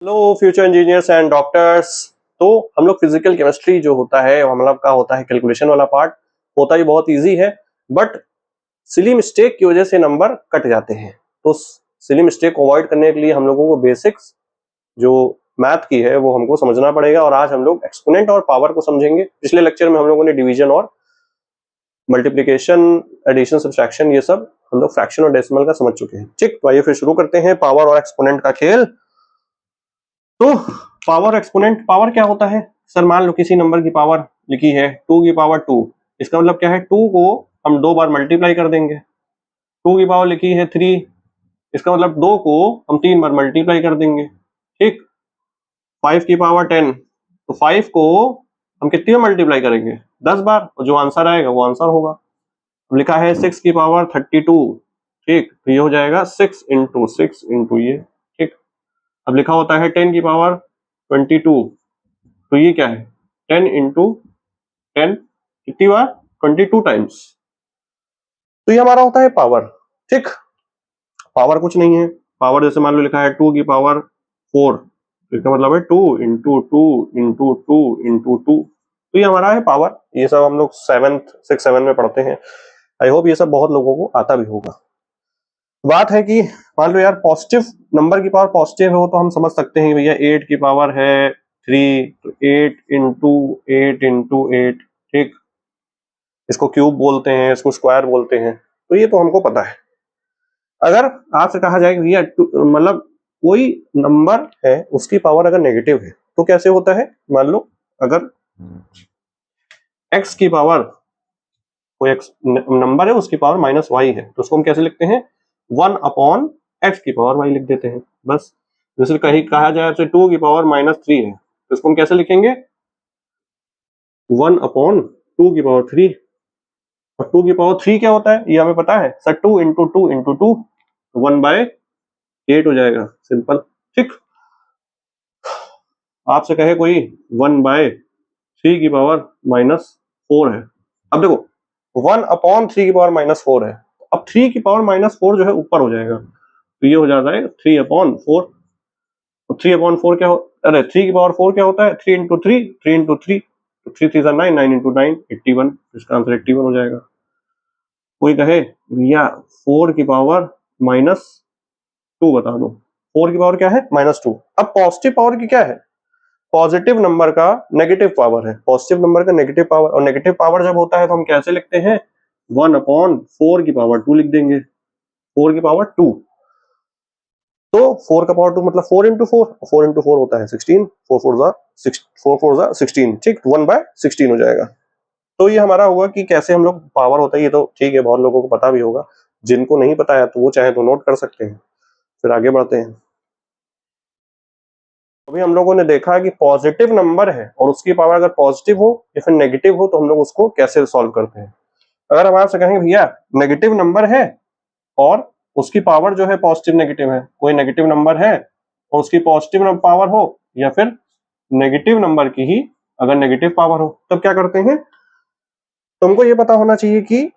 Hello future engineers and doctors. तो हम लोग फिजिकल केमिस्ट्री जो होता है हम लोग का होता है कैलकुलेशन वाला पार्ट, होता ही बहुत इजी है, बट सिली मिस्टेक की वजह से नंबर कट जाते हैं। तो सिली मिस्टेक को अवॉइड करने के लिए हम लोगों को बेसिक्स जो मैथ की है वो हमको समझना पड़ेगा। और आज हम लोग एक्सपोनेंट और पावर को समझेंगे। पिछले लेक्चर में हम लोगों ने डिवीजन और मल्टीप्लिकेशन, एडिशन, सब्ट्रैक्शन, ये सब हम लोग फ्रैक्शन और डेसिमल का समझ चुके हैं। ठीक, तो आइए फिर शुरू करते हैं पावर और एक्सपोनेंट का खेल। तो पावर एक्सपोनेंट, पावर क्या होता है सर? मान लो किसी नंबर की पावर लिखी है 2 की पावर 2, इसका मतलब क्या है? 2 को हम 2 बार मल्टीप्लाई कर देंगे। 2 की पावर लिखी है 3, इसका मतलब 2 को हम 3 बार मल्टीप्लाई कर देंगे। ठीक, 5 की पावर 10, तो 5 को हम कितनी बार मल्टीप्लाई करेंगे? 10 बार, और जो आंसर आएगा वो आंसर होगा। अब लिखा है 6 की पावर 32, ठीक, तो ये हो जाएगा 6 इंटू 6 इंटू ये। ठीक, अब लिखा होता है 10 की पावर 22, तो ये क्या है? 10 इंटू 10, कितनी बार? 22 टाइम्स। तो ये हमारा होता है पावर। ठीक, पावर कुछ नहीं है। पावर जैसे मान लो लिखा है 2 की पावर 4, तो इसका मतलब है 2 इंटू 2 इंटू 2 इंटू 2, तो ये हमारा है पावर। ये सब हम लोग 6 7 में पढ़ते हैं। आई होप ये सब बहुत लोगों को आता भी होगा। बात है कि मान लो यार पॉजिटिव नंबर की पावर पॉजिटिव हो तो हम समझ सकते हैं भैया 8 की पावर है 3, तो 8 इंटू 8 इंटू 8। ठीक, इसको क्यूब बोलते हैं, इसको स्क्वायर बोलते हैं, तो ये तो हमको पता है। अगर आपसे कहा जाए कि भैया मतलब कोई नंबर है उसकी पावर अगर नेगेटिव है तो कैसे होता है? मान लो अगर x की पावर, कोई x नंबर है उसकी पावर माइनस वाई है, तो उसको हम कैसे लिखते हैं? 1 अपॉन एक्स की पावर वाई लिख देते हैं, बस। जैसे कहीं कहा जाए 2 की पावर माइनस 3 है, तो इसको हम कैसे लिखेंगे? 1 अपॉन 2 की पावर 3। और 2 की पावर 3 क्या होता है ये हमें पता है सर, 2 इंटू 2 इंटू 2, 1/8 हो जाएगा, सिंपल। ठीक, आपसे कहे कोई 1/3 की पावर माइनस 4 है, अब देखो 1 अपॉन 3 की पावर माइनस 4 है, अब 3 की पावर माइनस 4 जो है ऊपर हो जाएगा, तो ये हो जाता है 3 अपॉन 4। 3 अपॉन 4 क्या हो, अरे 3 की पावर 4 क्या होता है? 3 इंटू 3, 3 इंटू 3, 3 3 9, 9 इंटू 9 81, इसका आंसर 81 हो जाएगा। कोई कहे भैया 4 की पावर माइनस 2 बता दो। 4 की पावर क्या है? माइनस 2। अब पॉजिटिव पावर की क्या है? पॉजिटिव नंबर का नेगेटिव पावर है, पॉजिटिव नंबर का नेगेटिव पावर। और नेगेटिव पावर जब होता है तो हम कैसे लिखते हैं? 1 अपॉन 4 की पावर 2 लिख देंगे, 4 की पावर 2। तो 4 का पावर 2 मतलब 4 इंटू 4, 4 इंटू 4 होता है 16, 4 4 जा 6, 4 4 जा 16। ठीक, 1/16 हो जाएगा। तो ये हमारा होगा कि कैसे हम लोग पावर होता है, ये तो ठीक है बहुत लोगों को पता भी होगा। जिनको नहीं पता है तो वो चाहे तो नोट कर सकते हैं। फिर आगे बढ़ते हैं। अभी हम लोगों ने देखा कि पॉजिटिव नंबर है और उसकी पावर अगर पॉजिटिव हो या फिर नेगेटिव हो तो हम लोग उसको कैसे सॉल्व करते हैं। अगर हम आपसे कहेंगे भैया नेगेटिव नंबर है और उसकी पावर जो है पॉजिटिव नेगेटिव है, कोई नेगेटिव नंबर है और उसकी पॉजिटिव पावर हो या फिर नेगेटिव नंबर की ही अगर नेगेटिव पावर हो, तब क्या करते हैं? तुमको ये पता होना चाहिए कि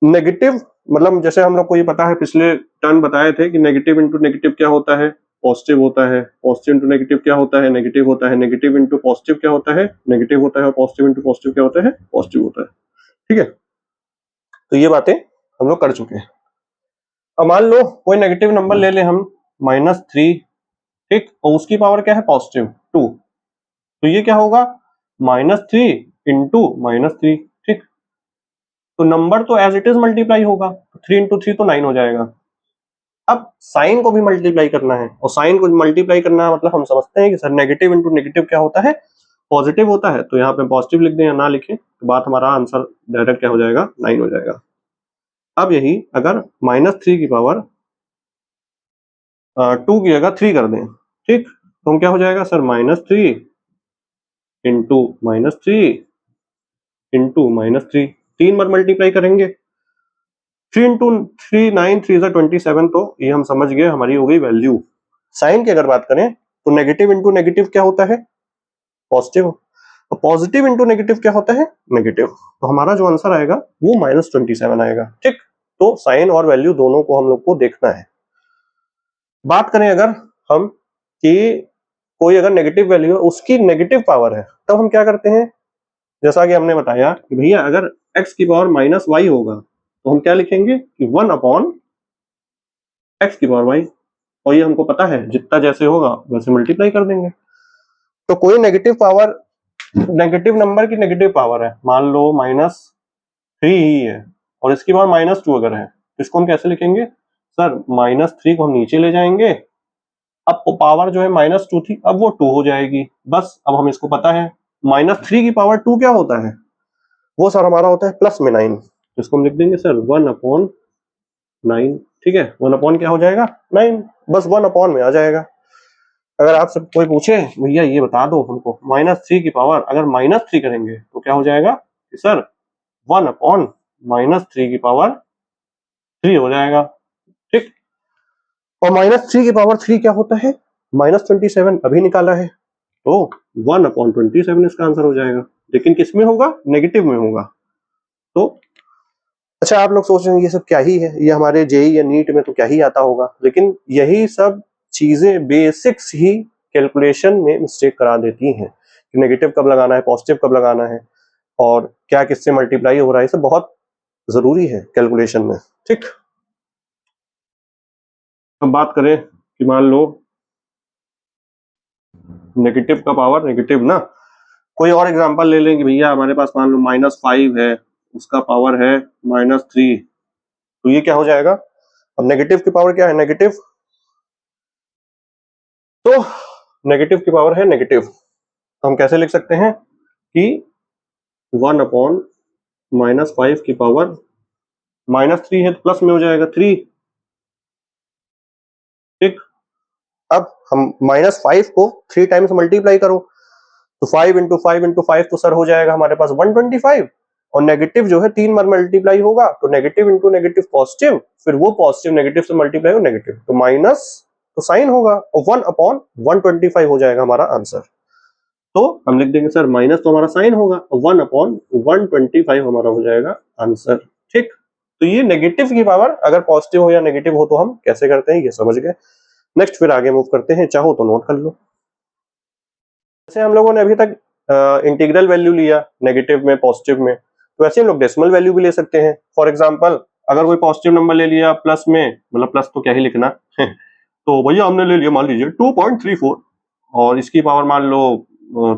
नेगेटिव मतलब जैसे हम लोग को ये पता है, पिछले टर्म बताए थे कि नेगेटिव इंटू नेगेटिव क्या होता है? पॉजिटिव होता है। पॉजिटिव इंटू नेगेटिव क्या होता है? नेगेटिव होता है। नेगेटिव इंटू पॉजिटिव क्या होता है? नेगेटिव होता है। और पॉजिटिव इंटू पॉजिटिव क्या होता है? पॉजिटिव होता है। ठीक है, तो ये बातें हम लोग कर चुके हैं। अब मान लो कोई नेगेटिव नंबर ले ले हम, -3, ठीक, और उसकी पावर क्या है? पॉजिटिव 2, तो ये क्या होगा? -3 इंटू -3। ठीक, तो नंबर तो एज इट इज मल्टीप्लाई होगा, 3 इंटू 3 तो 9 हो जाएगा। अब साइन को भी मल्टीप्लाई करना है, और साइन को मल्टीप्लाई करना मतलब हम समझते हैं कि सर नेगेटिव इंटू नेगेटिव क्या होता है? पॉजिटिव होता है, तो यहाँ पे पॉजिटिव लिख दें या ना लिखें तो बात हमारा आंसर डायरेक्ट क्या हो जाएगा? 9 हो जाएगा। अब यही अगर -3 की पावर 2 की जगह 3 कर दें, ठीक, तो हम क्या हो जाएगा सर? -3 इंटू -3 इंटू -3, 3 बार मल्टीप्लाई करेंगे। 3 इंटू 3 9, 3 27, तो ये हम समझ गए हमारी हो गई वैल्यू। साइन की अगर बात करें तो नेगेटिव इंटू नेगेटिव क्या होता है? पॉजिटिव। तो पॉजिटिव इंटू नेगेटिव क्या होता है? नेगेटिव। तो हमारा जो आंसर आएगा वो -27 आएगा। ठीक, तो साइन और वैल्यू दोनों को हम लोग को देखना है। बात करें अगर हम कि कोई अगर नेगेटिव वैल्यू है उसकी नेगेटिव पावर है, तब हम क्या करते हैं, जैसा कि हमने बताया कि भैया अगर x की पावर माइनस वाई होगा तो हम क्या लिखेंगे कि 1 अपॉन एक्स की पावर वाई, और ये हमको पता है जितना जैसे होगा वैसे मल्टीप्लाई कर देंगे। तो कोई नेगेटिव पावर, नेगेटिव नंबर की नेगेटिव पावर है, मान लो -3 ही है और इसकी पावर -2 अगर है, तो इसको हम कैसे लिखेंगे सर, -3 को हम नीचे ले जाएंगे, अब पावर जो है -2 थी अब वो 2 हो जाएगी, बस अब हम इसको पता है -3 की पावर 2 क्या होता है, वो सर हमारा होता है प्लस में 9, तो इसको हम लिख देंगे सर 1 अपॉन 9, ठीक है, 1 अपॉन क्या हो जाएगा 9, बस 1 अपॉन में आ जाएगा। अगर आपसे कोई पूछे भैया ये बता दो हमको -3 की पावर अगर -3 करेंगे तो क्या हो जाएगा कि सर 1 अपॉन -3 की पावर 3 हो जाएगा, ठीक। और -3 की पावर 3 क्या होता है, -27 अभी निकाला है, तो 1 अपॉन 27 इसका आंसर हो जाएगा, लेकिन किस में होगा, नेगेटिव में होगा। तो अच्छा, आप लोग सोच रहे हैं ये सब क्या ही है, ये हमारे जेई या नीट में तो क्या ही आता होगा, लेकिन यही सब चीजें बेसिक्स ही कैलकुलेशन में मिस्टेक करा देती हैं कि नेगेटिव कब लगाना है, पॉजिटिव कब लगाना है, और क्या किससे मल्टीप्लाई हो रहा है, ये सब बहुत जरूरी है कैलकुलेशन में, ठीक। अब बात करें कि मान लो नेगेटिव का पावर नेगेटिव ना, कोई और एग्जांपल ले लेंगे भैया, हमारे पास मान लो -5 है, उसका पावर है -3, तो ये क्या हो जाएगा, अब नेगेटिव की पावर क्या है, नेगेटिव, तो नेगेटिव की पावर है नेगेटिव, तो हम कैसे लिख सकते हैं कि 1 अपॉन -5 की पावर -3 है तो प्लस में हो जाएगा 3, ठीक। अब हम -5 को 3 टाइम्स मल्टीप्लाई करो तो 5 इंटू 5 इंटू 5 तो सर हो जाएगा हमारे पास 125, और नेगेटिव जो है 3 बार मल्टीप्लाई होगा तो नेगेटिव इंटू नेगेटिव पॉजिटिव, फिर वो पॉजिटिव नेगेटिव से मल्टीप्लाई हो नेगेटिव, तो माइनस तो साइन होगा और 1 अपॉन 125 हो जाएगा हमारा आंसर। तो हम लिख देंगे सर माइनस तो हमारा साइन होगा, 1 अपॉन 125 हमारा हो जाएगा आंसर, ठीक। तो ये नेगेटिव की पावर अगर पॉजिटिव हो या नेगेटिव हो तो हम कैसे करते हैं ये समझ गए। नेक्स्ट फिर आगे मूव करते हैं, चाहो तो नोट कर लो। जैसे हम लोगों ने अभी तक इंटीग्रल वैल्यू लिया नेगेटिव में पॉजिटिव में, तो वैसे हम लोग डेसिमल वैल्यू भी ले सकते हैं। फॉर एग्जांपल अगर कोई पॉजिटिव नंबर ले लिया प्लस में, मतलब प्लस तो क्या ही लिखना तो भैया हमने ले लिया मान लीजिए 2.34 और इसकी पावर मान लो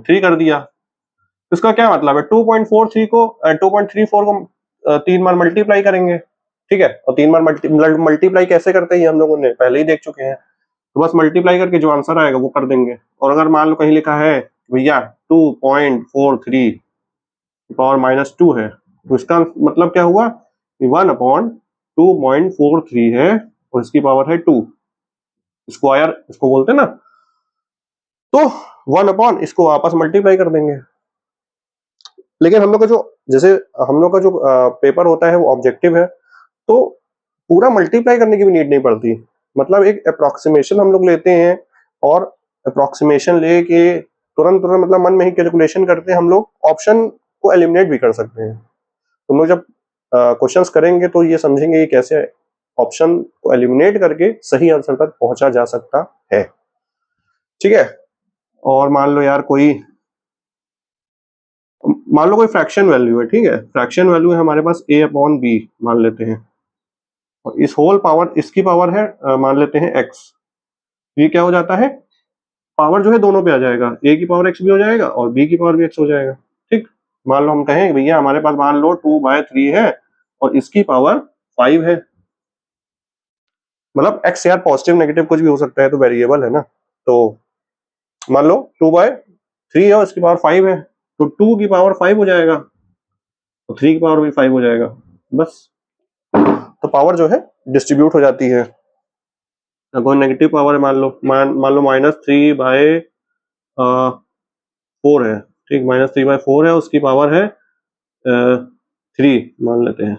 3 कर दिया, तो इसका क्या मतलब है 2.43 को 2.34 को 3 बार मल्टीप्लाई करेंगे, ठीक है, और 3 बार मल्टीप्लाई कैसे करते हैं हम लोगों ने पहले ही देख चुके हैं, तो बस मल्टीप्लाई करके जो आंसर आएगा वो कर देंगे। और अगर मान लो कहीं लिखा है भैया 2.43 पावर -2 है, तो इसका मतलब क्या हुआ, 1 अपॉन 2.43 है और इसकी पावर है 2, स्क्वायर इसको बोलते हैं ना, तो 1 अपॉन इसको आपस मल्टीप्लाई कर देंगे। लेकिन हम लोग का जो, जैसे हम लोग का जो पेपर होता है वो ऑब्जेक्टिव है, तो पूरा मल्टीप्लाई करने की भी नीड नहीं पड़ती, मतलब एक अप्रोक्सीमेशन हम लोग लेते हैं और अप्रोक्सीमेशन लेके तुरंत तुरंत मतलब मन में ही कैलकुलेशन करते हैं, हम लोग ऑप्शन को एलिमिनेट भी कर सकते हैं। तुम लोग जब क्वेश्चंस करेंगे तो ये समझेंगे कि कैसे ऑप्शन को एलिमिनेट करके सही आंसर तक पहुंचा जा सकता है, ठीक है। और मान लो यार कोई, मान लो कोई फ्रैक्शन वैल्यू है, ठीक है, फ्रैक्शन वैल्यू है हमारे पास a अपॉन बी मान लेते हैं, और इस होल पावर इसकी पावर है मान लेते हैं x, ये क्या हो जाता है, पावर जो है दोनों पे आ जाएगा, a की पावर x भी हो जाएगा और b की पावर भी x हो जाएगा, ठीक। मान लो हम कहें भैया हमारे पास मान लो 2/3 है और इसकी पावर 5 है, मतलब x यार पॉजिटिव नेगेटिव कुछ भी हो सकता है, तो वेरिएबल है ना, तो मान लो 2/3 है और इसकी पावर 5 है, तो 2 की पावर 5 हो जाएगा तो 3 की पावर भी 5 हो जाएगा, बस। तो पावर जो है डिस्ट्रीब्यूट हो जाती है। कोई नेगेटिव पावर है, मान लो -3/4 है, ठीक, -3/4 है, उसकी पावर है 3 मान लेते हैं,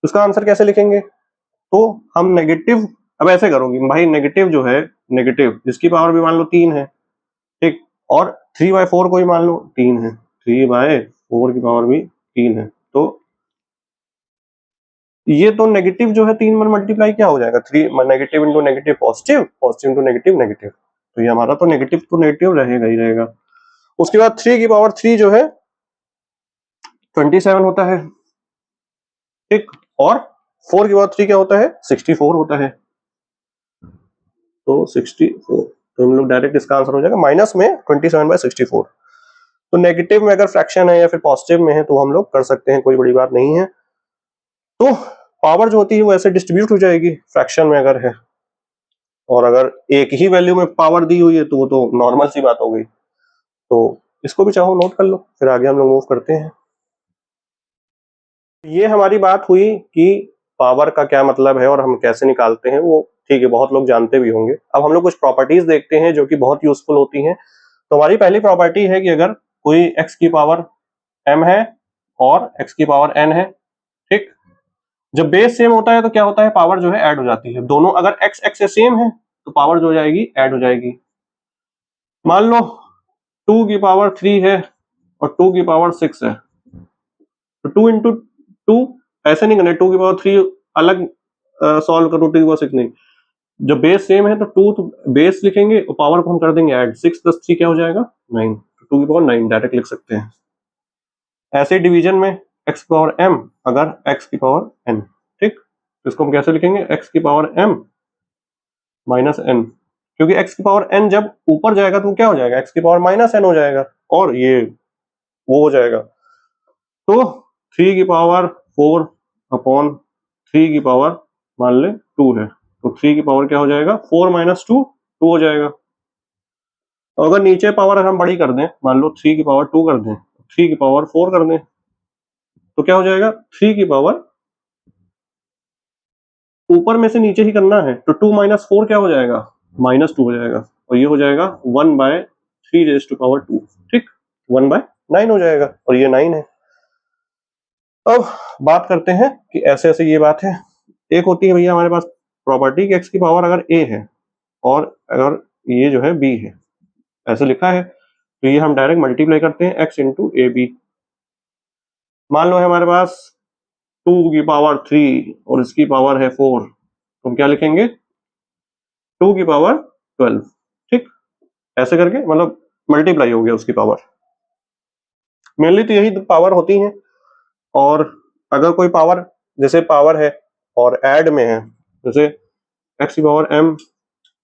उसका आंसर कैसे लिखेंगे, तो हम नेगेटिव, अब ऐसे करोगे भाई, नेगेटिव जो है, नेगेटिव जिसकी पावर भी मान लो 3 है, ठीक, और 3/4 को भी मान लो 3 है, 3/4 की पावर भी 3 है, तो ये तो नेगेटिव जो है 3 बार मल्टीप्लाई क्या हो जाएगा, 3 negative into negative positive, positive into negative negative, तो ये हमारा तो नेगेटिव रहेगा ही रहेगा। उसके बाद 3 की पावर 3 जो है 27 होता है, ठीक, और 4 की पावर 3 क्या होता है, 64 होता है। तो 64, तो हम लोग डायरेक्ट इसका आंसर हो जाएगा माइनस में 27/64। तो नेगेटिव में अगर फ्रैक्शन है या फिर पॉजिटिव में है तो हम लोग कर सकते हैं, कोई बड़ी बात नहीं है। तो पावर जो होती है वो ऐसे डिस्ट्रीब्यूट हो जाएगी फ्रैक्शन में अगर है, और अगर एक ही वैल्यू में पावर दी हुई है तो वो तो नॉर्मल सी बात हो गई। तो इसको भी चाहो नोट कर लो, फिर आगे हम लोग मूव करते हैं। ये हमारी बात हुई कि पावर का क्या मतलब है और हम कैसे निकालते हैं, वो ठीक है, बहुत लोग जानते भी होंगे। अब हम लोग कुछ प्रॉपर्टीज देखते हैं जो कि बहुत यूजफुल होती हैं। तो हमारी पहली प्रॉपर्टी है कि अगर कोई x की पावर m है और x की पावर n है, ठीक, जब बेस सेम होता है तो क्या होता है, पावर जो है ऐड हो जाती है। दोनों अगर x x से सेम है तो पावर जो हो जाएगी ऐड हो जाएगी। मान लो 2 की पावर 3 है और 2 की पावर 6 है, तो 2 इंटू 2 ऐसे नहीं करना, 2 की पावर 3 अलग सॉल्व करो, 2 की पावर 6 नहीं। जब बेस सेम है तो 2 तो बेस लिखेंगे और पावर को हम कर देंगे ऐड, 6 + 3 क्या हो जाएगा, 9, तो 2 की पावर 9 डायरेक्ट लिख सकते हैं। ऐसे डिवीजन में x की पावर m अगर x की पावर n, ठीक, तो इसको हम कैसे लिखेंगे, x की पावर m माइनस n, क्योंकि x की पावर n जब ऊपर जाएगा तो क्या हो जाएगा, x की पावर माइनस n हो जाएगा, और ये वो हो जाएगा। तो 3 की पावर 4 अपॉन 3 की पावर मान ले 2 है, तो 3 की पावर क्या हो जाएगा, 4 - 2 2 हो जाएगा। और अगर नीचे पावर हम बड़ी कर दें, मान लो 3 की पावर 2 कर दें, 3 की पावर 4 कर दें, तो क्या हो जाएगा, 3 की पावर ऊपर में से नीचे ही करना है, तो 2 - 4 क्या हो जाएगा, -2 हो जाएगा, और ये हो जाएगा 1/3⁻², ठीक, 1/9 हो जाएगा, और ये 9 है। अब बात करते हैं कि ऐसे ऐसे ये बात है। एक होती है भैया हमारे पास प्रॉपर्टी कि x की पावर अगर a है और अगर ये जो है b है, ऐसे लिखा है, तो ये हम डायरेक्ट मल्टीप्लाई करते हैं x इंटू ए बी। मान लो है हमारे पास 2 की पावर 3 और इसकी पावर है 4, तो हम क्या लिखेंगे, 2 की पावर 12, ठीक, ऐसे करके मतलब मल्टीप्लाई हो गया उसकी पावर। मेनली तो यही पावर होती है। और अगर कोई पावर, जैसे पावर है और ऐड में है, जैसे x की पावर m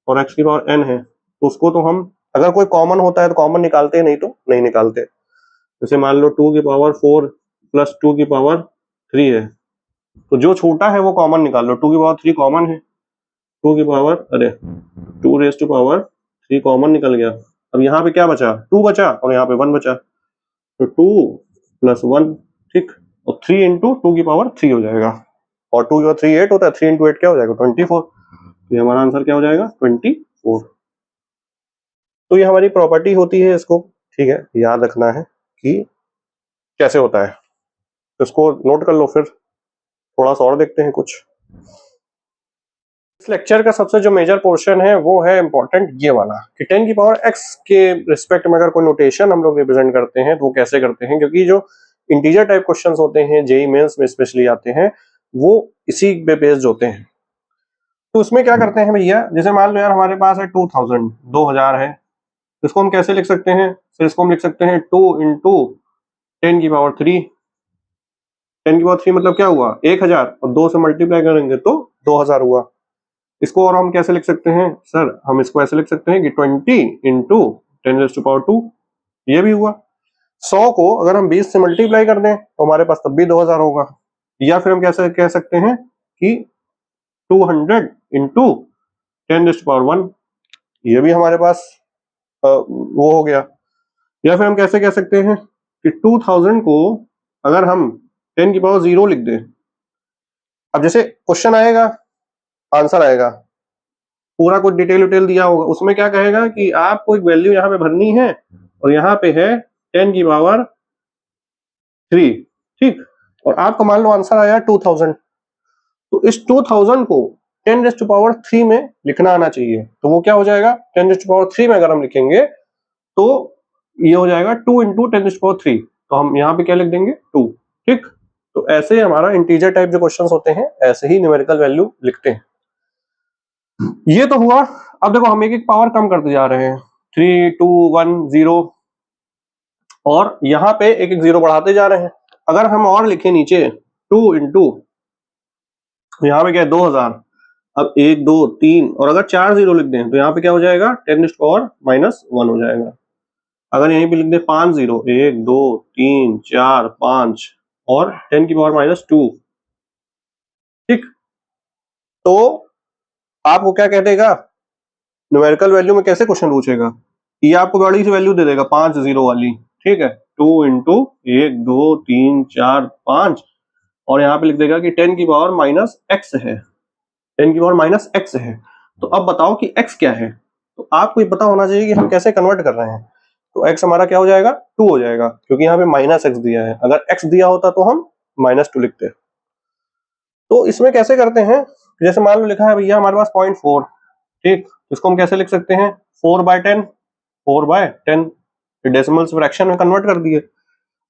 और x की पावर n है, तो उसको तो हम अगर कोई कॉमन होता है तो कॉमन निकालते हैं, नहीं तो नहीं निकालते। जैसे मान लो 2 की पावर 4 प्लस 2 की पावर 3 है, तो जो छोटा है वो कॉमन निकाल लो, 2 की पावर 3 कॉमन है, 2 की पावर 2 कॉमन निकल गया। अब यहाँ पे क्या बचा, 2 बचा और यहाँ पे 1 बचा, तो 2 + 1, ठीक, और 3 इंटू 2 की पावर 3 हो जाएगा, और 2 की पावर 3 8 होता है, 3 इंटू 8 क्या हो जाएगा, 24। तो ये हमारा आंसर क्या हो जाएगा, 24। तो ये हमारी प्रॉपर्टी होती है, इसको ठीक है याद रखना है कि कैसे होता है, तो इसको नोट कर लो। फिर थोड़ा सा और देखते हैं कुछ। इस लेक्चर का सबसे जो मेजर पोर्शन है वो है इंपॉर्टेंट ये वाला, कि 10 की पावर x के रिस्पेक्ट में अगर कोई नोटेशन हम लोग रिप्रेजेंट करते हैं तो वो कैसे करते हैं, क्योंकि जो इंटीजर टाइप क्वेश्चंस होते हैं जेईई मेंस में स्पेशली आते हैं, वो इसी पे बेस्ड होते हैं। तो उसमें क्या करते हैं भैया, जैसे मान लो यार हमारे पास है 2000 है, तो इसको हम कैसे लिख सकते हैं, फिर इसको हम लिख सकते हैं 2 इंटू 10 की पावर 3। 10 की पावर 3 मतलब क्या हुआ, 1000, और 2 से मल्टीप्लाई करेंगे तो 2000 हुआ। इसको और हम कैसे लिख सकते हैं सर, हम इसको ऐसे लिख सकते हैं कि 20 इंटू 10⁻², ये भी हुआ। 100 को अगर हम 20 से मल्टीप्लाई कर दें तो हमारे पास तब भी 2000 होगा। या फिर हम कैसे कह सकते हैं कि 200 इंटू 10⁻1, ये भी हमारे पास वो हो गया। या फिर हम कैसे कह सकते हैं कि 2000 को अगर हम 10 की पावर 0 लिख दें। अब जैसे क्वेश्चन आएगा, आंसर आएगा, पूरा कुछ डिटेल दिया होगा, उसमें क्या कहेगा कि आपको एक वैल्यू यहाँ पे भरनी है और यहाँ पे है 10 की पावर 3, ठीक, और आपका मान लो आंसर आया 2000, तो इस 2000 को 10⁻³ में लिखना आना चाहिए। तो वो क्या हो जाएगा, 10⁻³ में अगर हम लिखेंगे तो ये हो जाएगा 2 इंटू 10⁻³, तो हम यहाँ पे क्या लिख देंगे 2, ठीक। तो ऐसे हमारा इंटीजर टाइप जो क्वेश्चंस होते हैं ऐसे ही न्यूमेरिकल वैल्यू लिखते हैं। ये तो हुआ अब देखो हम एक एक पावर कम करते जा रहे हैं, 3 2 1 0, और यहाँ पे एक एक जीरो बढ़ाते जा रहे हैं। अगर हम और लिखे नीचे 2 इंटू, यहाँ पे क्या है 2000, अब 1 2 3, और अगर 4 जीरो लिख दें तो यहाँ पे क्या हो जाएगा 10⁻⁻1 हो जाएगा। अगर यहीं पे लिख दें 5 जीरो, 1 2 3 4 5 और 10⁻², ठीक। तो आपको क्या कह देगा, न्यूमेरिकल वैल्यू में कैसे क्वेश्चन पूछेगा, ये आपको बड़ी सी वैल्यू दे देगा 5 जीरो वाली, ठीक है, 2 इंटू 1 2 3 4 5, और यहाँ पे लिख देगा कि 10⁻⁻x है, 10⁻⁻x है। तो अब बताओ कि x क्या है, तो आपको ये पता होना चाहिए कि हम कैसे कन्वर्ट कर रहे हैं। तो x हमारा क्या हो जाएगा 2 हो जाएगा, क्योंकि यहाँ पे -x दिया है, अगर x दिया होता तो हम -2 लिखते। तो इसमें कैसे करते हैं, जैसे मान लो लिखा है भैया हमारे पास 0.4, ठीक, इसको हम कैसे लिख सकते हैं 4/10, 4/10, डेसिमल फ्रैक्शन में कन्वर्ट कर दिए।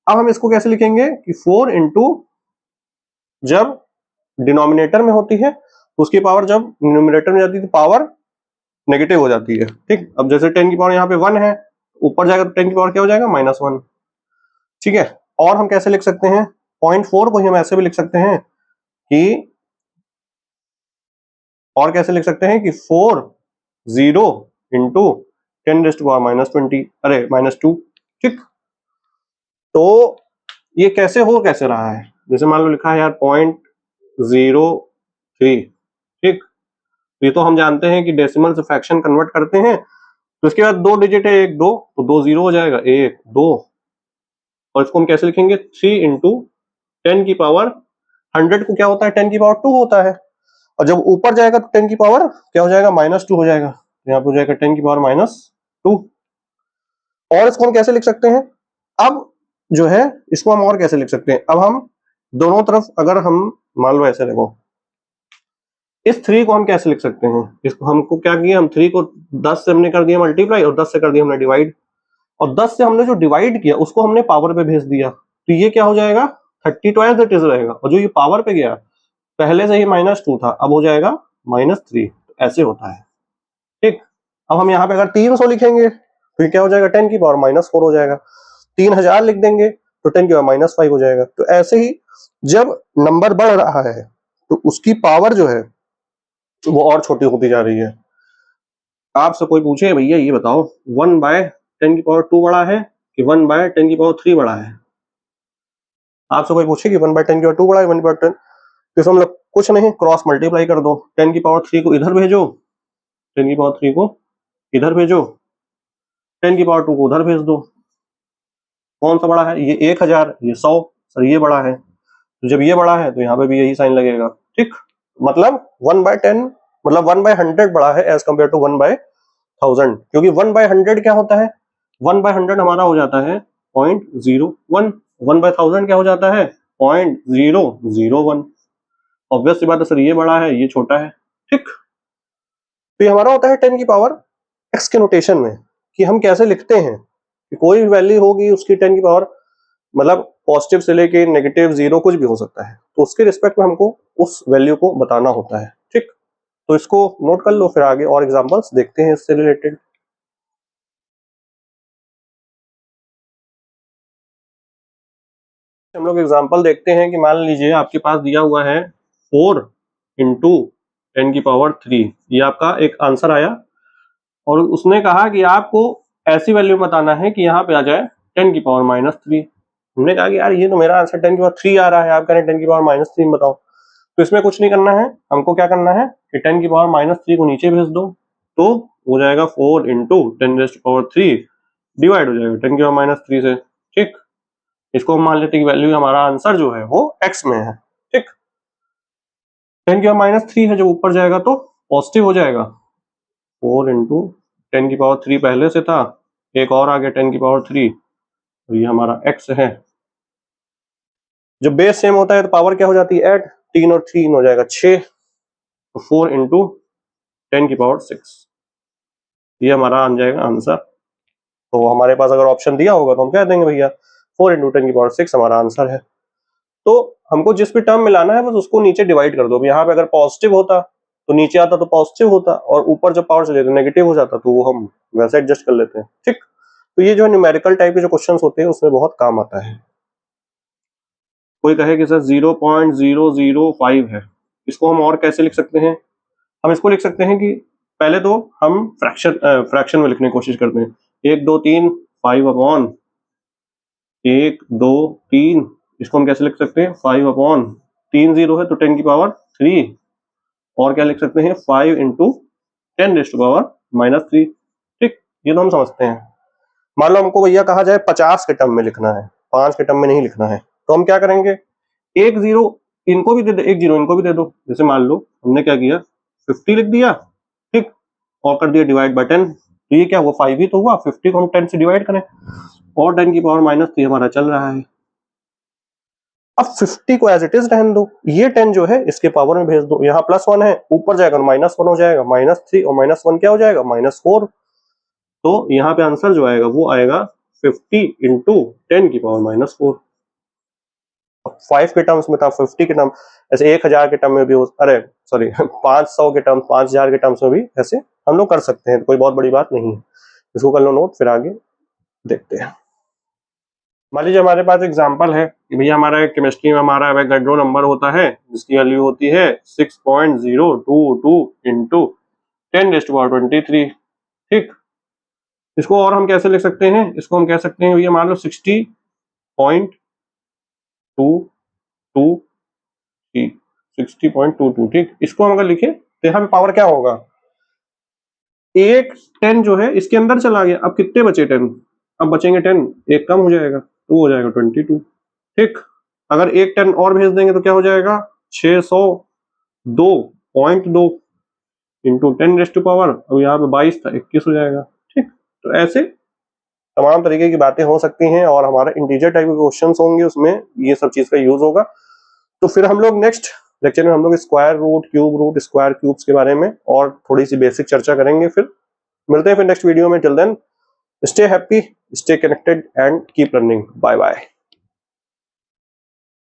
अब हम इसको कैसे लिखेंगे कि 4 इंटू, जब डिनोमिनेटर में होती है तो उसकी पावर जब न्यूमरेटर में जाती है तो पावर नेगेटिव हो जाती है, ठीक। अब जैसे 10 की पावर यहाँ पे 1 है, ऊपर जाएगा तो 10 की पावर क्या हो जाएगा -1, ठीक है। और हम कैसे लिख सकते हैं 0.4 को ही हम ऐसे भी लिख सकते हैं कि, और कैसे लिख सकते हैं कि 4 0 इंटू 10⁻⁻20, अरे -2, ठीक। तो ये कैसे हो कैसे रहा है, जैसे मान लो लिखा है यार 0.03, ठीक, ये तो हम जानते हैं कि डेसिमल से फ्रैक्शन कन्वर्ट करते हैं, तो इसके बाद 2 डिजिट है 1 2, तो 2 जीरो हो जाएगा 1 2, और इसको हम कैसे लिखेंगे 3 इंटू 10⁻100 को क्या होता है 10⁻2 होता है, और जब ऊपर जाएगा तो 10 की पावर क्या हो जाएगा -2 हो जाएगा, यहाँ पे हो जाएगा 10⁻²। और इसको हम कैसे लिख सकते हैं, अब जो है इसको हम और कैसे लिख सकते हैं, अब हम दोनों तरफ अगर हम मान लो ऐसे देखो, इस 3 को हम कैसे लिख सकते हैं, इसको हमको क्या किया, हम 3 को 10 से हमने कर दिया मल्टीप्लाई, और 10 से कर दिया हमने डिवाइड, और 10 से हमने जो डिवाइड किया उसको हमने पावर पे भेज दिया, तो ये क्या हो जाएगा 32 एज इट इज रहेगा, और जो ये पावर पे गया पहले से ही -2 था, अब हो जाएगा -3, ऐसे होता है, ठीक। अब हम यहाँ पे अगर 300 लिखेंगे तो ये क्या हो जाएगा 10⁻⁻4 हो जाएगा, 3000 लिख देंगे तो 10⁻⁻5 हो जाएगा। तो ऐसे ही जब नंबर बढ़ रहा है तो उसकी पावर जो है वो और छोटी होती जा रही है। आपसे कोई पूछे भैया ये बताओ 1/10⁻2 बड़ा है कि 1/10⁻3 बड़ा है, आपसे कोई पूछे कि 1/10⁻2 बड़ा है 1/10, तो हम लोग कुछ नहीं क्रॉस मल्टीप्लाई कर दो, 10⁻3 को इधर भेजो, 10⁻3 को इधर भेजो, 10⁻2 को उधर भेज दो, कौन सा बड़ा है, ये 1000, ये 100, सर ये बड़ा है, तो जब ये बड़ा है तो यहाँ पे भी यही साइन लगेगा, ठीक। मतलब 1/10 मतलब 1/100 बड़ा है एज कम्पेयर टू 1/1000, क्योंकि 1/100 क्या होता है, 1/100 हमारा हो जाता है 0.01, 1/1000 क्या हो जाता है 0.001, ऑब्वियस सी बात है सर ये बड़ा है ये छोटा है, ठीक। तो ये हमारा होता है 10 की पावर x के नोटेशन में, कि हम कैसे लिखते हैं कि कोई भी वैल्यू होगी उसकी 10 की पावर, मतलब पॉजिटिव से लेके नेगेटिव 0 कुछ भी हो सकता है, तो उसके रिस्पेक्ट में हमको उस वैल्यू को बताना होता है, ठीक। तो इसको नोट कर लो, फिर आगे और एग्जांपल्स देखते हैं इससे रिलेटेड। हम लोग एग्जांपल देखते हैं कि मान लीजिए आपके पास दिया हुआ है 4 इंटू 10⁻3, ये आपका एक आंसर आया, और उसने कहा कि आपको ऐसी वैल्यू बताना है कि यहाँ पे आ जाए 10⁻−3। हमने कहा कि यार ये तो मेरा आंसर 10⁻3 आ रहा है, आप कह रहे हैं 10⁻3 बताओ, तो इसमें कुछ नहीं करना है, हमको क्या करना है कि 10⁻3 को नीचे भेज दो, तो हो जाएगा 4 इंटू 10⁻3 डिवाइड हो जाएगा 10⁻3 से, ठीक। इसको हम मान लेते हैं कि वैल्यू हमारा आंसर जो है वो x में है, ठीक। 10⁻3 है, जब ऊपर जाएगा तो पॉजिटिव हो जाएगा, 4 इंटू 10⁻3 पहले से था, एक और आ गया 10⁻3, तो ये हमारा x है। जब बेस सेम होता है तो पावर क्या हो जाती है 8, 3 और 3 हो जाएगा 6, तो 4 इंटू 10⁻6, ये हमारा आ जाएगा आंसर। तो हमारे पास अगर ऑप्शन दिया होगा तो हम कह देंगे भैया 4 इंटू 10⁻6 हमारा आंसर है। तो हमको जिस भी टर्म मिलाना है बस उसको नीचे डिवाइड कर दो, यहाँ पे अगर पॉजिटिव होता तो नीचे आता तो पॉजिटिव होता, और ऊपर जब पावर चले तो नेगेटिव हो जाता, तो वो हम वैसे एडजस्ट कर लेते हैं। ठीक, तो ये जो न्यूमेरिकल टाइप के जो क्वेश्चंस होते हैं उसमें बहुत काम आता है। कोई कहे कि सर 0.005 है, इसको हम और कैसे लिख सकते हैं? हम इसको लिख सकते हैं कि पहले तो हम फ्रैक्शन में लिखने की कोशिश करते हैं। 1 2 3 5 अपॉन 1 2 3, इसको हम कैसे लिख सकते हैं? 5 अपॉन 3 0 है तो 10 की पावर 3, और क्या लिख सकते हैं? 5 इंटू 10 रेज़ टू पावर -3। ठीक, ये तो हम समझते हैं। मान लो हमको भैया कहा जाए 50 के टर्म में लिखना है, 5 के टर्म में नहीं लिखना है, तो हम क्या करेंगे? 1 0 इनको भी दे दो, 1 0 इनको भी दे दो। जैसे मान लो हमने क्या किया, 50 लिख दिया, ठीक, और कर दिया डिवाइड बाय 10, तो ये क्या हुआ? 5 ही तो हुआ। 50 को हम 10 से डिवाइड करें, और 10 की पावर -3 हमारा चल रहा है। अब 50 को एज इट इज रहने दो, ये 10 जो है इसके पावर में भेज दो। यहाँ +1 है, ऊपर जाएगा -1 हो जाएगा, -3 और -1 क्या हो जाएगा? -4। तो यहाँ पे आंसर जो आएगा वो आएगा 50 इंटू 10 की पावर -4। 5 के टर्म्स में था, 50 के टर्म, ऐसे 1000 के टर्म में भी हो, अरे सॉरी 500 के टर्म, 5000 के टर्म्स में भी ऐसे हम लोग कर सकते हैं, कोई बहुत बड़ी बात नहीं है। इसको कर लो नोट, फिर आगे देखते हैं। मान लीजिए हमारे पास एग्जांपल है कि भैया हमारा केमिस्ट्री में हमारा एवोगाड्रो नंबर होता है जिसकी वैल्यू होती है 6.022 इंटू 10⁻23। ठीक, इसको और हम कैसे लिख सकते हैं? इसको हम कह सकते हैं भैया मान लो 60.22, ठीक, इसको हम अगर लिखें तो यहाँ पे पावर क्या होगा? एक 10 जो है इसके अंदर चला गया, अब कितने बचे 10? अब बचेंगे 10, एक कम हो जाएगा तो हो जाएगा 22। ठीक, अगर एक 10 और भेज देंगे तो क्या हो जाएगा? 602.2 इंटू 10 रेज़ टू पावर, अब यहाँ पे 22 था, 21 हो जाएगा। ठीक, तो ऐसे तमाम तरीके की बातें हो सकती हैं, और हमारा इंटीजर टाइप के क्वेश्चंस होंगे, उसमें ये सब चीज का यूज होगा। तो फिर हम लोग नेक्स्ट लेक्चर में हम लोग square root, cube root, square cubes के बारे में और थोड़ी सी बेसिक चर्चा करेंगे। फिर मिलते हैं फिर नेक्स्ट वीडियो में। Till then stay happy, stay connected and keep learning. Bye bye.